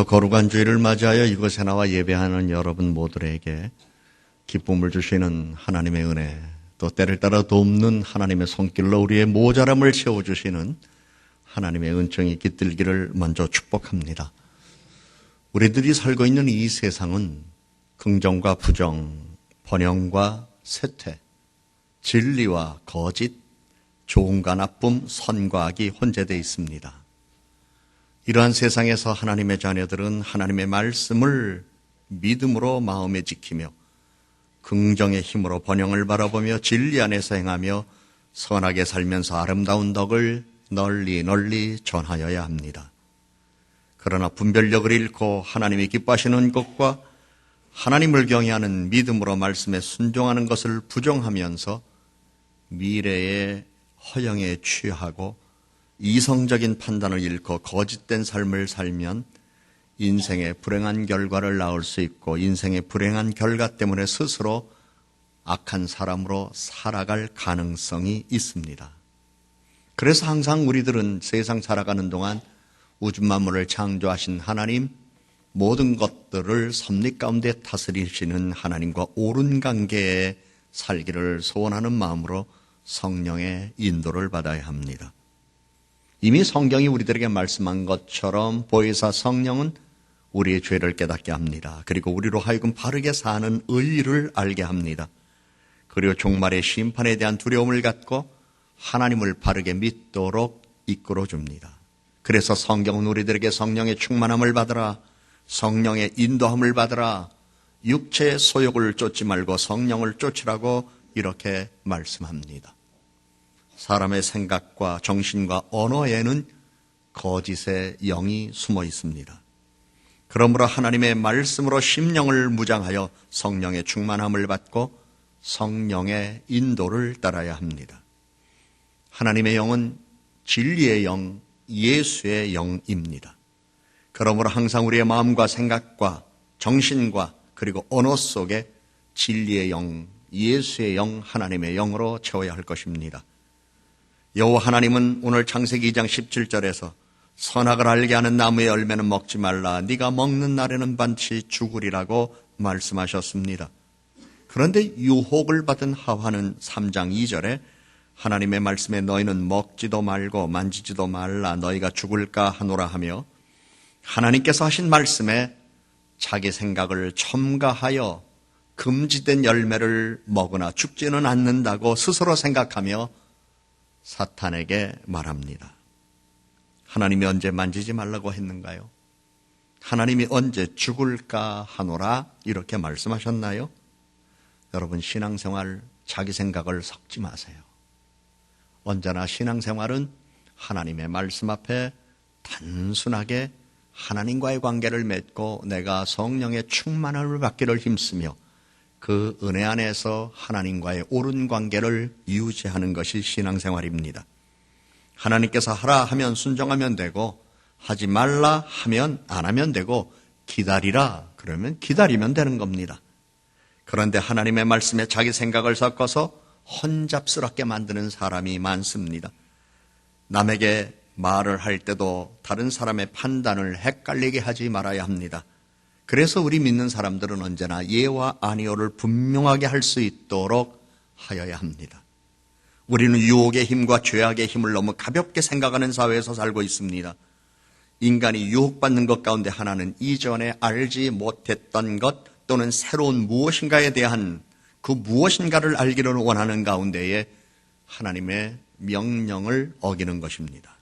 거룩한 주일을 맞이하여 이곳에 나와 예배하는 여러분 모두에게 기쁨을 주시는 하나님의 은혜, 또 때를 따라 돕는 하나님의 손길로 우리의 모자람을 채워주시는 하나님의 은총이 깃들기를 먼저 축복합니다. 우리들이 살고 있는 이 세상은 긍정과 부정, 번영과 쇠퇴, 진리와 거짓, 좋음과 나쁨, 선과 악이 혼재되어 있습니다. 이러한 세상에서 하나님의 자녀들은 하나님의 말씀을 믿음으로 마음에 지키며 긍정의 힘으로 번영을 바라보며 진리 안에서 행하며 선하게 살면서 아름다운 덕을 널리 전하여야 합니다. 그러나 분별력을 잃고 하나님이 기뻐하시는 것과 하나님을 경외하는 믿음으로 말씀에 순종하는 것을 부정하면서 미래의 허영에 취하고 이성적인 판단을 잃고 거짓된 삶을 살면 인생의 불행한 결과를 낳을 수 있고 인생의 불행한 결과 때문에 스스로 악한 사람으로 살아갈 가능성이 있습니다. 그래서 항상 우리들은 세상 살아가는 동안 우주 만물을 창조하신 하나님, 모든 것들을 섭리 가운데 다스리시는 하나님과 옳은 관계에 살기를 소원하는 마음으로 성령의 인도를 받아야 합니다. 이미 성경이 우리들에게 말씀한 것처럼 보혜사 성령은 우리의 죄를 깨닫게 합니다. 그리고 우리로 하여금 바르게 사는 의의를 알게 합니다. 그리고 종말의 심판에 대한 두려움을 갖고 하나님을 바르게 믿도록 이끌어 줍니다. 그래서 성경은 우리들에게 성령의 충만함을 받으라, 성령의 인도함을 받으라, 육체의 소욕을 쫓지 말고 성령을 쫓으라고 이렇게 말씀합니다. 사람의 생각과 정신과 언어에는 거짓의 영이 숨어 있습니다. 그러므로 하나님의 말씀으로 심령을 무장하여 성령의 충만함을 받고 성령의 인도를 따라야 합니다. 하나님의 영은 진리의 영, 예수의 영입니다. 그러므로 항상 우리의 마음과 생각과 정신과 그리고 언어 속에 진리의 영, 예수의 영, 하나님의 영으로 채워야 할 것입니다. 여호와 하나님은 오늘 창세기 2장 17절에서 선악을 알게 하는 나무의 열매는 먹지 말라, 네가 먹는 날에는 반드시 죽으리라고 말씀하셨습니다. 그런데 유혹을 받은 하와는 3장 2절에 하나님의 말씀에 너희는 먹지도 말고 만지지도 말라, 너희가 죽을까 하노라 하며 하나님께서 하신 말씀에 자기 생각을 첨가하여 금지된 열매를 먹으나 죽지는 않는다고 스스로 생각하며 사탄에게 말합니다. 하나님이 언제 만지지 말라고 했는가요? 하나님이 언제 죽을까 하노라 이렇게 말씀하셨나요? 여러분, 신앙생활 자기 생각을 섞지 마세요. 언제나 신앙생활은 하나님의 말씀 앞에 단순하게 하나님과의 관계를 맺고 내가 성령의 충만함을 받기를 힘쓰며 그 은혜 안에서 하나님과의 옳은 관계를 유지하는 것이 신앙생활입니다. 하나님께서 하라 하면 순종하면 되고, 하지 말라 하면 안 하면 되고, 기다리라 그러면 기다리면 되는 겁니다. 그런데 하나님의 말씀에 자기 생각을 섞어서 혼잡스럽게 만드는 사람이 많습니다. 남에게 말을 할 때도 다른 사람의 판단을 헷갈리게 하지 말아야 합니다. 그래서 우리 믿는 사람들은 언제나 예와 아니오를 분명하게 할 수 있도록 하여야 합니다. 우리는 유혹의 힘과 죄악의 힘을 너무 가볍게 생각하는 사회에서 살고 있습니다. 인간이 유혹받는 것 가운데 하나는 이전에 알지 못했던 것 또는 새로운 무엇인가에 대한 그 무엇인가를 알기를 원하는 가운데에 하나님의 명령을 어기는 것입니다.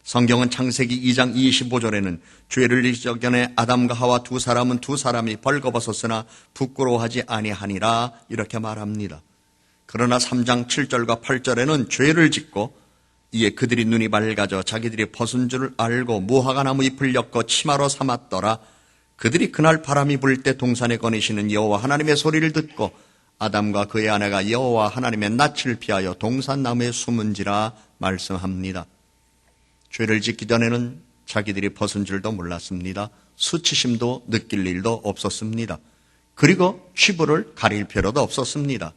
성경은 창세기 2장 25절에는 죄를 짓기 전에 아담과 하와 두 사람이 벌거벗었으나 부끄러워하지 아니하니라 이렇게 말합니다. 그러나 3장 7절과 8절에는 죄를 짓고 이에 그들이 눈이 밝아져 자기들이 벗은 줄 알고 무화과 나무 잎을 엮어 치마로 삼았더라. 그들이 그날 바람이 불 때 동산에 거니시는 여호와 하나님의 소리를 듣고 아담과 그의 아내가 여호와 하나님의 낯을 피하여 동산나무에 숨은지라 말씀합니다. 죄를 짓기 전에는 자기들이 벗은 줄도 몰랐습니다. 수치심도 느낄 일도 없었습니다. 그리고 취부를 가릴 필요도 없었습니다.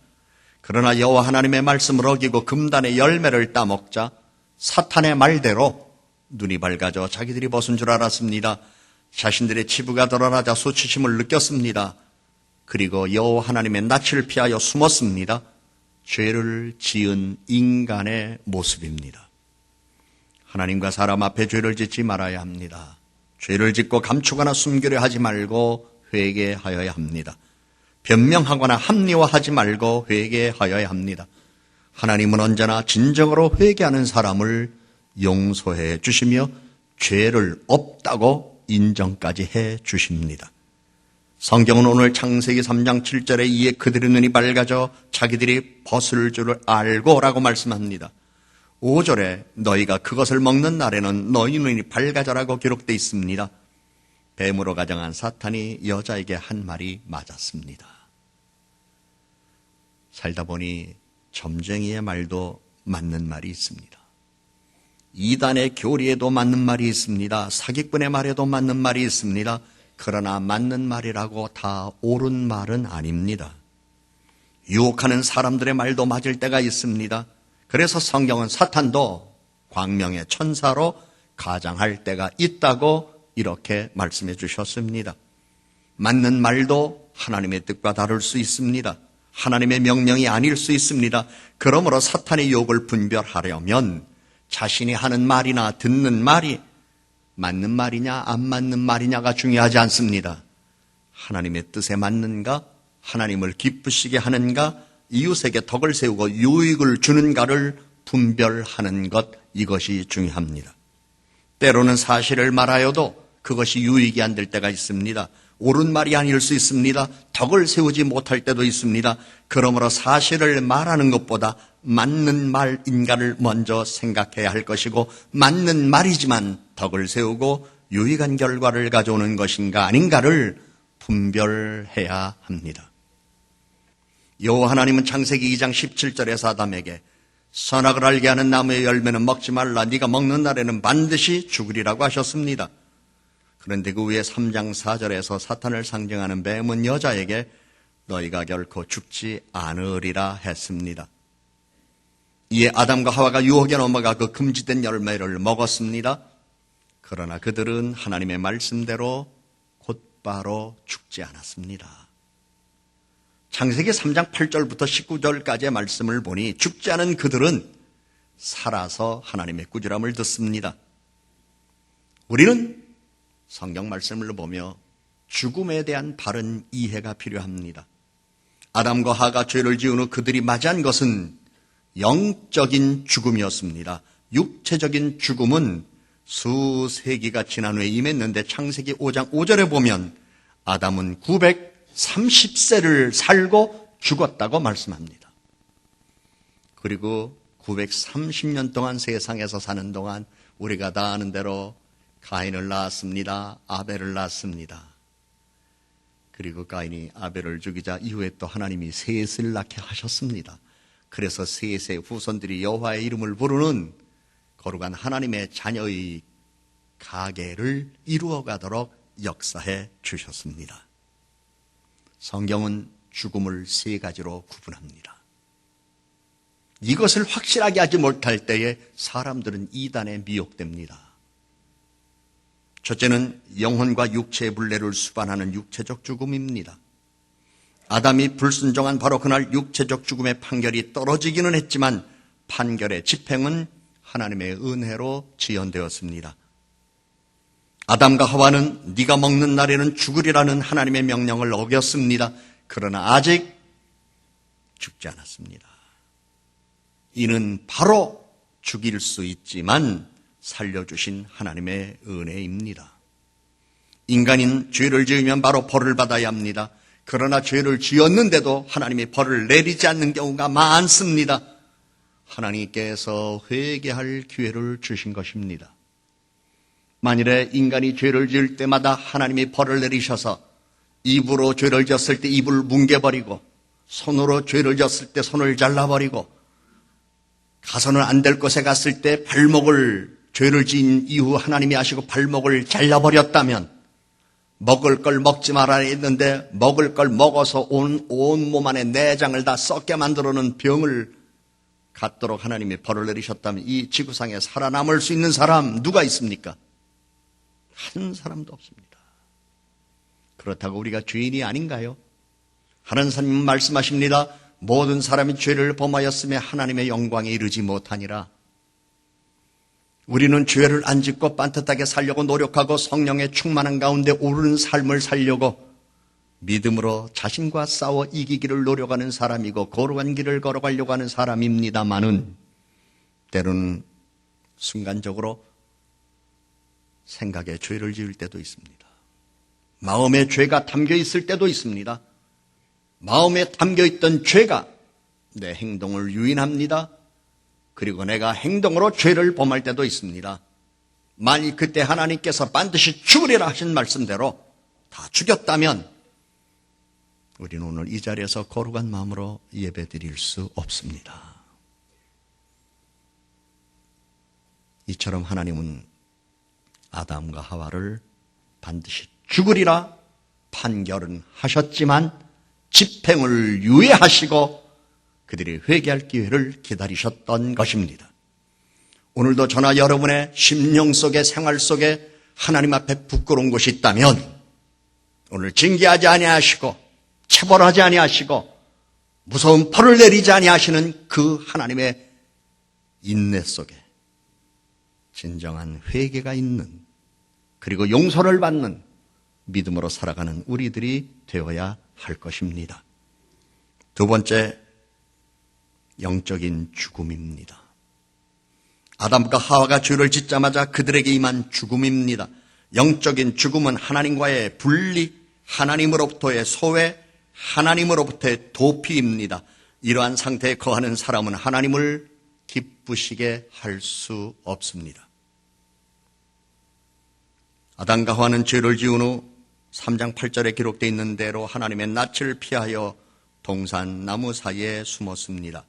그러나 여호와 하나님의 말씀을 어기고 금단의 열매를 따먹자 사탄의 말대로 눈이 밝아져 자기들이 벗은 줄 알았습니다. 자신들의 치부가 드러나자 수치심을 느꼈습니다. 그리고 여호와 하나님의 낯을 피하여 숨었습니다. 죄를 지은 인간의 모습입니다. 하나님과 사람 앞에 죄를 짓지 말아야 합니다. 죄를 짓고 감추거나 숨기려 하지 말고 회개하여야 합니다. 변명하거나 합리화하지 말고 회개하여야 합니다. 하나님은 언제나 진정으로 회개하는 사람을 용서해 주시며 죄를 없다고 인정까지 해 주십니다. 성경은 오늘 창세기 3장 7절에 이에 그들의 눈이 밝아져 자기들이 벗을 줄을 알고 라고 말씀합니다. 5절에 너희가 그것을 먹는 날에는 너희 눈이 밝아져라고 기록되어 있습니다. 뱀으로 가정한 사탄이 여자에게 한 말이 맞았습니다. 살다 보니 점쟁이의 말도 맞는 말이 있습니다. 이단의 교리에도 맞는 말이 있습니다. 사기꾼의 말에도 맞는 말이 있습니다. 그러나 맞는 말이라고 다 옳은 말은 아닙니다. 유혹하는 사람들의 말도 맞을 때가 있습니다. 그래서 성경은 사탄도 광명의 천사로 가장할 때가 있다고 이렇게 말씀해 주셨습니다. 맞는 말도 하나님의 뜻과 다를 수 있습니다. 하나님의 명령이 아닐 수 있습니다. 그러므로 사탄의 유혹을 분별하려면 자신이 하는 말이나 듣는 말이 맞는 말이냐 안 맞는 말이냐가 중요하지 않습니다. 하나님의 뜻에 맞는가, 하나님을 기쁘시게 하는가, 이웃에게 덕을 세우고 유익을 주는가를 분별하는 것, 이것이 중요합니다. 때로는 사실을 말하여도 그것이 유익이 안 될 때가 있습니다. 옳은 말이 아닐 수 있습니다. 덕을 세우지 못할 때도 있습니다. 그러므로 사실을 말하는 것보다 맞는 말인가를 먼저 생각해야 할 것이고, 맞는 말이지만 덕을 세우고 유익한 결과를 가져오는 것인가 아닌가를 분별해야 합니다. 여호와 하나님은 창세기 2장 17절에서 아담에게 선악을 알게 하는 나무의 열매는 먹지 말라. 네가 먹는 날에는 반드시 죽으리라고 하셨습니다. 그런데 그 후에 3장 4절에서 사탄을 상징하는 뱀은 여자에게 너희가 결코 죽지 않으리라 했습니다. 이에 아담과 하와가 유혹에 넘어가 그 금지된 열매를 먹었습니다. 그러나 그들은 하나님의 말씀대로 곧바로 죽지 않았습니다. 창세기 3장 8절부터 19절까지의 말씀을 보니 죽지 않은 그들은 살아서 하나님의 꾸지람을 듣습니다. 우리는 성경 말씀을 보며 죽음에 대한 바른 이해가 필요합니다. 아담과 하가 죄를 지은 후 그들이 맞이한 것은 영적인 죽음이었습니다. 육체적인 죽음은 수세기가 지난 후에 임했는데 창세기 5장 5절에 보면 아담은 930세를 살고 죽었다고 말씀합니다. 그리고 930년 동안 세상에서 사는 동안 우리가 다 아는 대로 가인을 낳았습니다. 아벨을 낳았습니다. 그리고 가인이 아벨을 죽이자 이후에 또 하나님이 셋을 낳게 하셨습니다. 그래서 셋의 후손들이 여호와의 이름을 부르는 거룩한 하나님의 자녀의 가계를 이루어가도록 역사해 주셨습니다. 성경은 죽음을 세 가지로 구분합니다. 이것을 확실하게 하지 못할 때에 사람들은 이단에 미혹됩니다. 첫째는 영혼과 육체의 분례를 수반하는 육체적 죽음입니다. 아담이 불순종한 바로 그날 육체적 죽음의 판결이 떨어지기는 했지만 판결의 집행은 하나님의 은혜로 지연되었습니다. 아담과 하와는 네가 먹는 날에는 죽으리라는 하나님의 명령을 어겼습니다. 그러나 아직 죽지 않았습니다. 이는 바로 죽일 수 있지만 살려주신 하나님의 은혜입니다. 인간인 죄를 지으면 바로 벌을 받아야 합니다. 그러나 죄를 지었는데도 하나님이 벌을 내리지 않는 경우가 많습니다. 하나님께서 회개할 기회를 주신 것입니다. 만일에 인간이 죄를 지을 때마다 하나님이 벌을 내리셔서 입으로 죄를 지었을 때 입을 뭉개버리고 손으로 죄를 지었을 때 손을 잘라버리고 가서는 안 될 곳에 갔을 때 발목을 죄를 지은 이후 하나님이 아시고 발목을 잘라버렸다면 먹을 걸 먹지 말아야 했는데 먹을 걸 먹어서 온 몸 안에 내장을 다 썩게 만들어놓은 병을 갖도록 하나님이 벌을 내리셨다면 이 지구상에 살아남을 수 있는 사람 누가 있습니까? 한 사람도 없습니다. 그렇다고 우리가 죄인이 아닌가요? 하나님 말씀하십니다. 모든 사람이 죄를 범하였으며 하나님의 영광에 이르지 못하니라. 우리는 죄를 안 짓고 빤듯하게 살려고 노력하고 성령의 충만한 가운데 오르는 삶을 살려고 믿음으로 자신과 싸워 이기기를 노력하는 사람이고 거룩한 길을 걸어가려고 하는 사람입니다마는 때로는 순간적으로 생각에 죄를 지을 때도 있습니다. 마음에 죄가 담겨 있을 때도 있습니다. 마음에 담겨 있던 죄가 내 행동을 유인합니다. 그리고 내가 행동으로 죄를 범할 때도 있습니다. 만일 그때 하나님께서 반드시 죽으리라 하신 말씀대로 다 죽였다면 우리는 오늘 이 자리에서 거룩한 마음으로 예배드릴 수 없습니다. 이처럼 하나님은 아담과 하와를 반드시 죽으리라 판결은 하셨지만 집행을 유예하시고 그들이 회개할 기회를 기다리셨던 것입니다. 오늘도 저나 여러분의 심령 속에 생활 속에 하나님 앞에 부끄러운 것이 있다면 오늘 징계하지 아니하시고 체벌하지 아니하시고 무서운 벌을 내리지 아니하시는 그 하나님의 인내 속에 진정한 회개가 있는 그리고 용서를 받는 믿음으로 살아가는 우리들이 되어야 할 것입니다. 두 번째, 영적인 죽음입니다. 아담과 하와가 죄를 짓자마자 그들에게 임한 죽음입니다. 영적인 죽음은 하나님과의 분리, 하나님으로부터의 소외, 하나님으로부터의 도피입니다. 이러한 상태에 거하는 사람은 하나님을 기쁘시게 할 수 없습니다. 아담과 하와는 죄를 지은 후 3장 8절에 기록되어 있는 대로 하나님의 낯을 피하여 동산 나무 사이에 숨었습니다.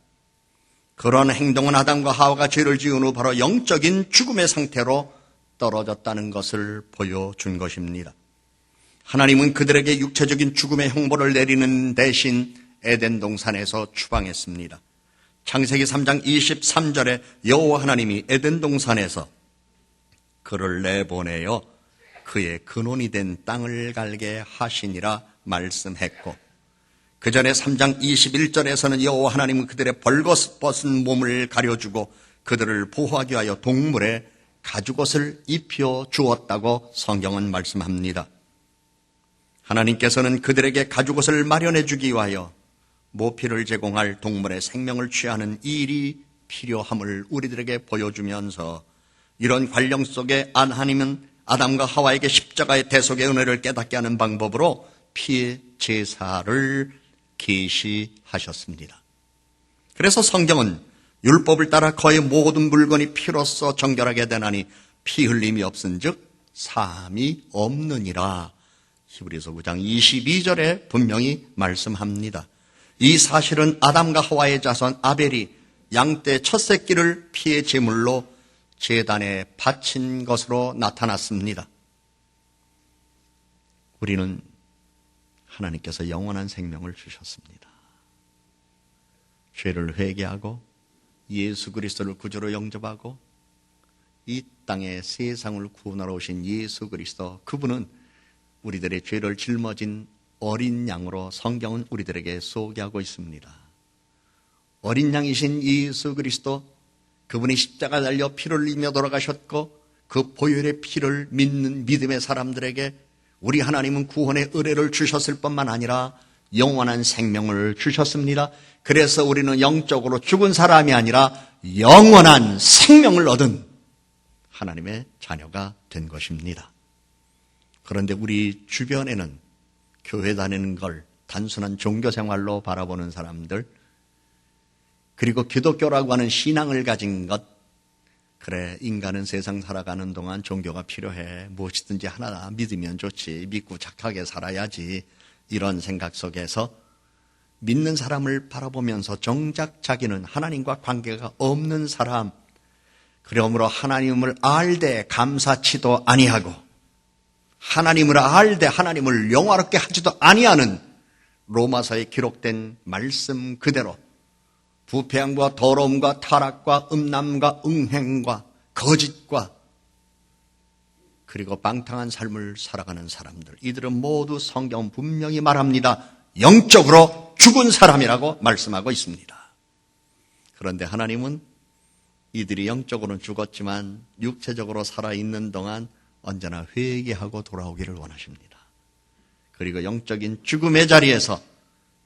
그런 행동은 아담과 하와가 죄를 지은 후 바로 영적인 죽음의 상태로 떨어졌다는 것을 보여준 것입니다. 하나님은 그들에게 육체적인 죽음의 형벌을 내리는 대신 에덴 동산에서 추방했습니다. 창세기 3장 23절에 여호와 하나님이 에덴 동산에서 그를 내보내어 그의 근원이 된 땅을 갈게 하시니라 말씀했고, 그 전에 3장 21절에서는 여호와 하나님은 그들의 벌거벗은 몸을 가려주고 그들을 보호하기 위하여 동물의 가죽옷을 입혀 주었다고 성경은 말씀합니다. 하나님께서는 그들에게 가죽옷을 마련해 주기 위하여 모피를 제공할 동물의 생명을 취하는 일이 필요함을 우리들에게 보여주면서 이런 관령 속에 하나님은 아담과 하와에게 십자가의 대속의 은혜를 깨닫게 하는 방법으로 피의 제사를 계시하셨습니다. 그래서 성경은 율법을 따라 거의 모든 물건이 피로써 정결하게 되나니 피 흘림이 없은즉 사함이 없느니라. 히브리서 9장 22절에 분명히 말씀합니다. 이 사실은 아담과 하와의 자손 아벨이 양떼 첫 새끼를 피의 제물로 제단에 바친 것으로 나타났습니다. 우리는 하나님께서 영원한 생명을 주셨습니다. 죄를 회개하고 예수 그리스도를 구주로 영접하고 이 땅에 세상을 구원하러 오신 예수 그리스도, 그분은 우리들의 죄를 짊어진 어린 양으로 성경은 우리들에게 소개하고 있습니다. 어린 양이신 예수 그리스도, 그분이 십자가 달려 피를 흘리며 돌아가셨고 그 보혈의 피를 믿는 믿음의 사람들에게 우리 하나님은 구원의 은혜를 주셨을 뿐만 아니라 영원한 생명을 주셨습니다. 그래서 우리는 영적으로 죽은 사람이 아니라 영원한 생명을 얻은 하나님의 자녀가 된 것입니다. 그런데 우리 주변에는 교회 다니는 걸 단순한 종교 생활로 바라보는 사람들, 그리고 기독교라고 하는 신앙을 가진 것, 그래 인간은 세상 살아가는 동안 종교가 필요해, 무엇이든지 하나 믿으면 좋지, 믿고 착하게 살아야지, 이런 생각 속에서 믿는 사람을 바라보면서 정작 자기는 하나님과 관계가 없는 사람, 그러므로 하나님을 알되 감사치도 아니하고 하나님을 알되 하나님을 영화롭게 하지도 아니하는 로마서에 기록된 말씀 그대로 부패함과 더러움과 타락과 음란과 응행과 거짓과 그리고 방탕한 삶을 살아가는 사람들, 이들은 모두 성경은 분명히 말합니다. 영적으로 죽은 사람이라고 말씀하고 있습니다. 그런데 하나님은 이들이 영적으로는 죽었지만 육체적으로 살아있는 동안 언제나 회개하고 돌아오기를 원하십니다. 그리고 영적인 죽음의 자리에서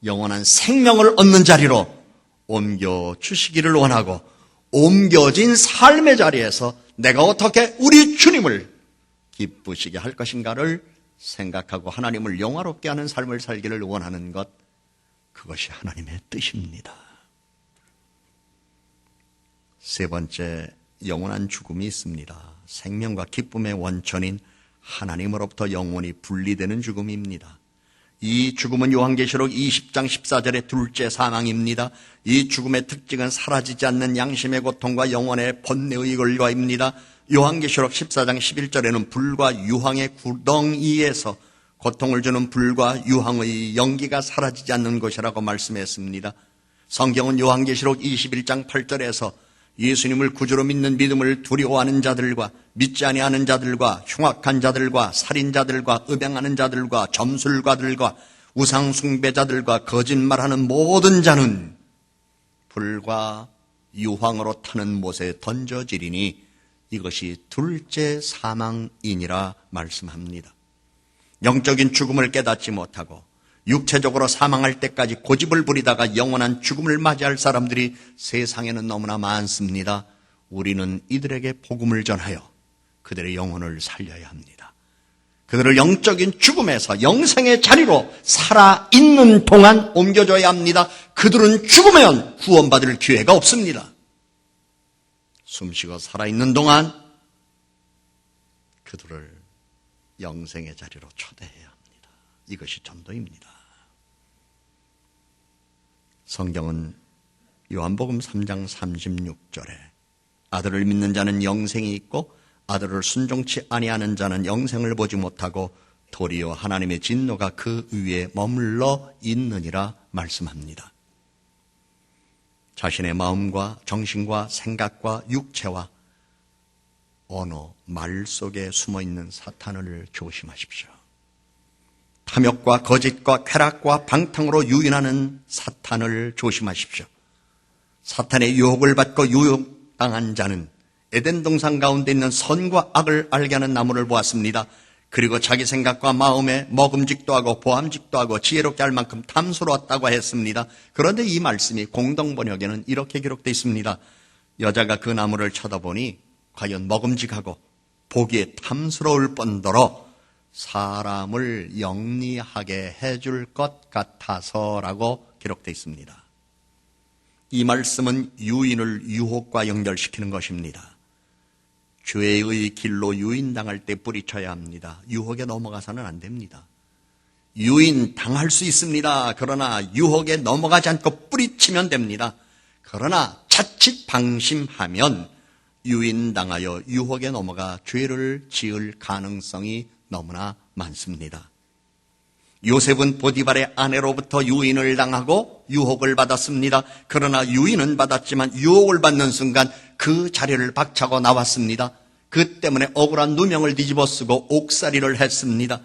영원한 생명을 얻는 자리로 옮겨주시기를 원하고, 옮겨진 삶의 자리에서 내가 어떻게 우리 주님을 기쁘시게 할 것인가를 생각하고 하나님을 영화롭게 하는 삶을 살기를 원하는 것, 그것이 하나님의 뜻입니다. 세 번째, 영원한 죽음이 있습니다. 생명과 기쁨의 원천인 하나님으로부터 영원히 분리되는 죽음입니다. 이 죽음은 요한계시록 20장 14절의 둘째 사망입니다. 이 죽음의 특징은 사라지지 않는 양심의 고통과 영혼의 번뇌의 결과입니다. 요한계시록 14장 11절에는 불과 유황의 구덩이에서 고통을 주는 불과 유황의 연기가 사라지지 않는 것이라고 말씀했습니다. 성경은 요한계시록 21장 8절에서 예수님을 구주로 믿는 믿음을 두려워하는 자들과 믿지 아니하는 자들과 흉악한 자들과 살인자들과 음행하는 자들과 점술가들과 우상 숭배자들과 거짓말하는 모든 자는 불과 유황으로 타는 못에 던져지리니 이것이 둘째 사망이니라 말씀합니다. 영적인 죽음을 깨닫지 못하고 육체적으로 사망할 때까지 고집을 부리다가 영원한 죽음을 맞이할 사람들이 세상에는 너무나 많습니다. 우리는 이들에게 복음을 전하여 그들의 영혼을 살려야 합니다. 그들을 영적인 죽음에서 영생의 자리로 살아있는 동안 옮겨줘야 합니다. 그들은 죽으면 구원받을 기회가 없습니다. 숨쉬고 살아있는 동안 그들을 영생의 자리로 초대해야 합니다. 이것이 전도입니다. 성경은 요한복음 3장 36절에 아들을 믿는 자는 영생이 있고 아들을 순종치 아니하는 자는 영생을 보지 못하고 도리어 하나님의 진노가 그 위에 머물러 있느니라 말씀합니다. 자신의 마음과 정신과 생각과 육체와 언어, 말 속에 숨어있는 사탄을 조심하십시오. 탐욕과 거짓과 쾌락과 방탕으로 유인하는 사탄을 조심하십시오. 사탄의 유혹을 받고 유혹당한 자는 에덴 동산 가운데 있는 선과 악을 알게 하는 나무를 보았습니다. 그리고 자기 생각과 마음에 먹음직도 하고 보암직도 하고 지혜롭게 할 만큼 탐스러웠다고 했습니다. 그런데 이 말씀이 공동번역에는 이렇게 기록되어 있습니다. 여자가 그 나무를 쳐다보니 과연 먹음직하고 보기에 탐스러울 뿐더러 사람을 영리하게 해줄 것 같아서라고 기록되어 있습니다. 이 말씀은 유인을 유혹과 연결시키는 것입니다. 죄의 길로 유인당할 때 뿌리쳐야 합니다. 유혹에 넘어가서는 안 됩니다. 유인당할 수 있습니다. 그러나 유혹에 넘어가지 않고 뿌리치면 됩니다. 그러나 자칫 방심하면 유인당하여 유혹에 넘어가 죄를 지을 가능성이 너무나 많습니다. 요셉은 보디발의 아내로부터 유인을 당하고 유혹을 받았습니다. 그러나 유인은 받았지만 유혹을 받는 순간 그 자리를 박차고 나왔습니다. 그 때문에 억울한 누명을 뒤집어쓰고 옥살이를 했습니다.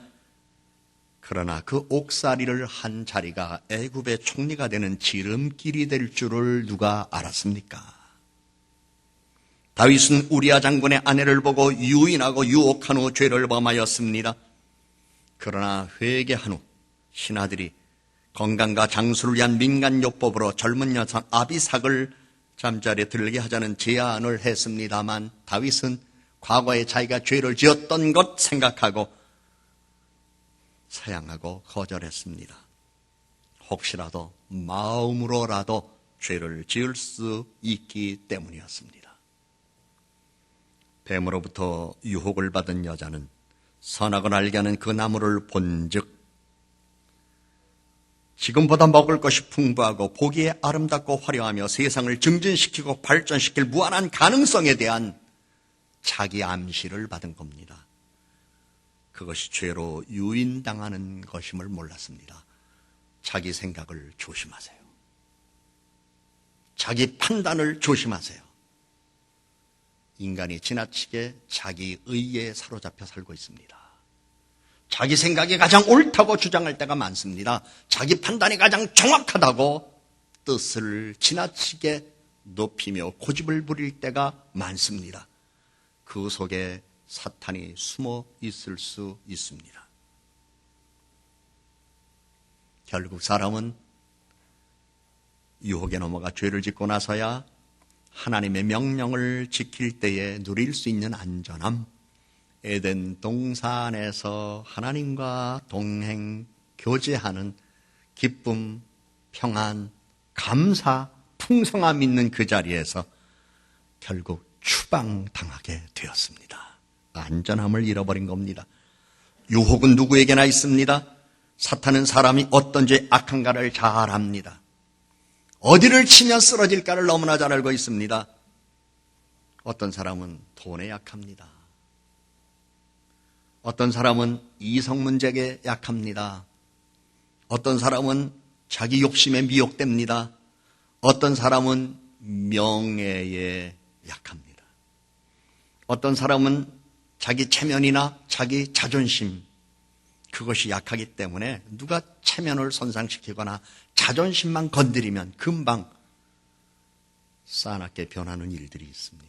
그러나 그 옥살이를 한 자리가 애굽의 총리가 되는 지름길이 될 줄을 누가 알았습니까? 다윗은 우리아 장군의 아내를 보고 유인하고 유혹한 후 죄를 범하였습니다. 그러나 회개한 후 신하들이 건강과 장수를 위한 민간요법으로 젊은 여성 아비삭을 잠자리에 들게 하자는 제안을 했습니다만 다윗은 과거에 자기가 죄를 지었던 것 생각하고 사양하고 거절했습니다. 혹시라도 마음으로라도 죄를 지을 수 있기 때문이었습니다. 뱀으로부터 유혹을 받은 여자는 선악을 알게 하는 그 나무를 본즉 지금보다 먹을 것이 풍부하고 보기에 아름답고 화려하며 세상을 증진시키고 발전시킬 무한한 가능성에 대한 자기 암시를 받은 겁니다. 그것이 죄로 유인당하는 것임을 몰랐습니다. 자기 생각을 조심하세요. 자기 판단을 조심하세요. 인간이 지나치게 자기 의에 사로잡혀 살고 있습니다. 자기 생각이 가장 옳다고 주장할 때가 많습니다. 자기 판단이 가장 정확하다고 뜻을 지나치게 높이며 고집을 부릴 때가 많습니다. 그 속에 사탄이 숨어 있을 수 있습니다. 결국 사람은 유혹에 넘어가 죄를 짓고 나서야 하나님의 명령을 지킬 때에 누릴 수 있는 안전함, 에덴 동산에서 하나님과 동행, 교제하는 기쁨, 평안, 감사, 풍성함 있는 그 자리에서 결국 추방당하게 되었습니다. 안전함을 잃어버린 겁니다. 유혹은 누구에게나 있습니다. 사탄은 사람이 어떤 죄 악한가를 잘 압니다. 어디를 치면 쓰러질까를 너무나 잘 알고 있습니다. 어떤 사람은 돈에 약합니다. 어떤 사람은 이성 문제에 약합니다. 어떤 사람은 자기 욕심에 미혹됩니다. 어떤 사람은 명예에 약합니다. 어떤 사람은 자기 체면이나 자기 자존심, 그것이 약하기 때문에 누가 체면을 손상시키거나 자존심만 건드리면 금방 싸납게 변하는 일들이 있습니다.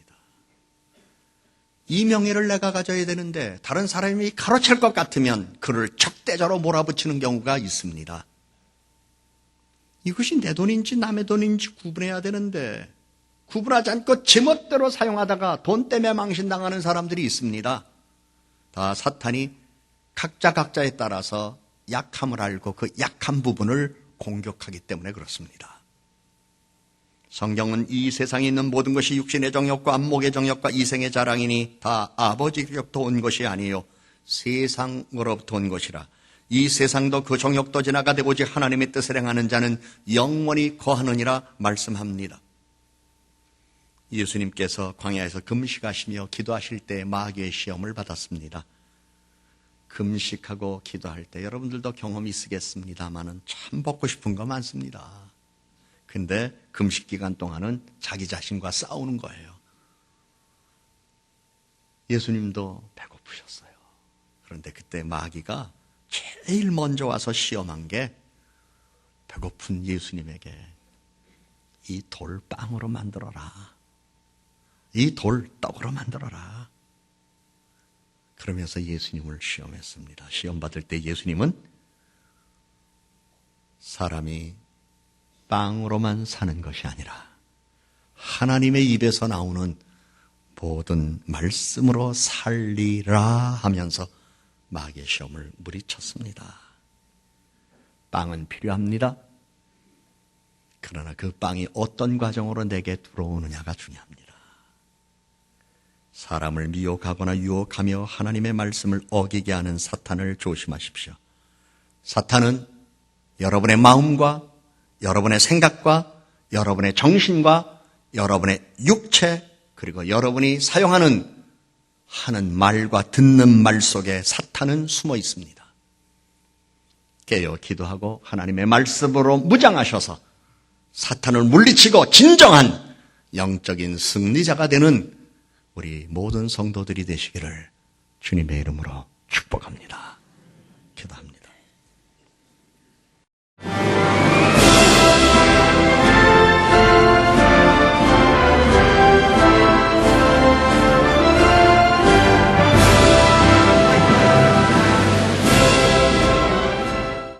이 명예를 내가 가져야 되는데 다른 사람이 가로챌 것 같으면 그를 적대적으로 몰아붙이는 경우가 있습니다. 이것이 내 돈인지 남의 돈인지 구분해야 되는데 구분하지 않고 제멋대로 사용하다가 돈 때문에 망신당하는 사람들이 있습니다. 다 사탄이 각자에 따라서 약함을 알고 그 약한 부분을 공격하기 때문에 그렇습니다. 성경은 이 세상에 있는 모든 것이 육신의 정욕과 안목의 정욕과 이생의 자랑이니 다 아버지로부터 온 것이 아니요 세상으로부터 온 것이라. 이 세상도 그 정욕도 지나가되 오직 하나님의 뜻을 행하는 자는 영원히 거하느니라 말씀합니다. 예수님께서 광야에서 금식하시며 기도하실 때 마귀의 시험을 받았습니다. 금식하고 기도할 때 여러분들도 경험이 있으겠습니다만은 참 먹고 싶은 거 많습니다. 근데 금식 기간 동안은 자기 자신과 싸우는 거예요. 예수님도 배고프셨어요. 그런데 그때 마귀가 제일 먼저 와서 시험한 게 배고픈 예수님에게 이 돌 빵으로 만들어라. 이 돌 떡으로 만들어라. 그러면서 예수님을 시험했습니다. 시험받을 때 예수님은 사람이 빵으로만 사는 것이 아니라 하나님의 입에서 나오는 모든 말씀으로 살리라 하면서 마귀의 시험을 물리쳤습니다. 빵은 필요합니다. 그러나 그 빵이 어떤 과정으로 내게 들어오느냐가 중요합니다. 사람을 미혹하거나 유혹하며 하나님의 말씀을 어기게 하는 사탄을 조심하십시오. 사탄은 여러분의 마음과 여러분의 생각과 여러분의 정신과 여러분의 육체 그리고 여러분이 사용하는 하는 말과 듣는 말 속에 사탄은 숨어 있습니다. 깨어 기도하고 하나님의 말씀으로 무장하셔서 사탄을 물리치고 진정한 영적인 승리자가 되는 우리 모든 성도들이 되시기를 주님의 이름으로 축복합니다. 기도합니다.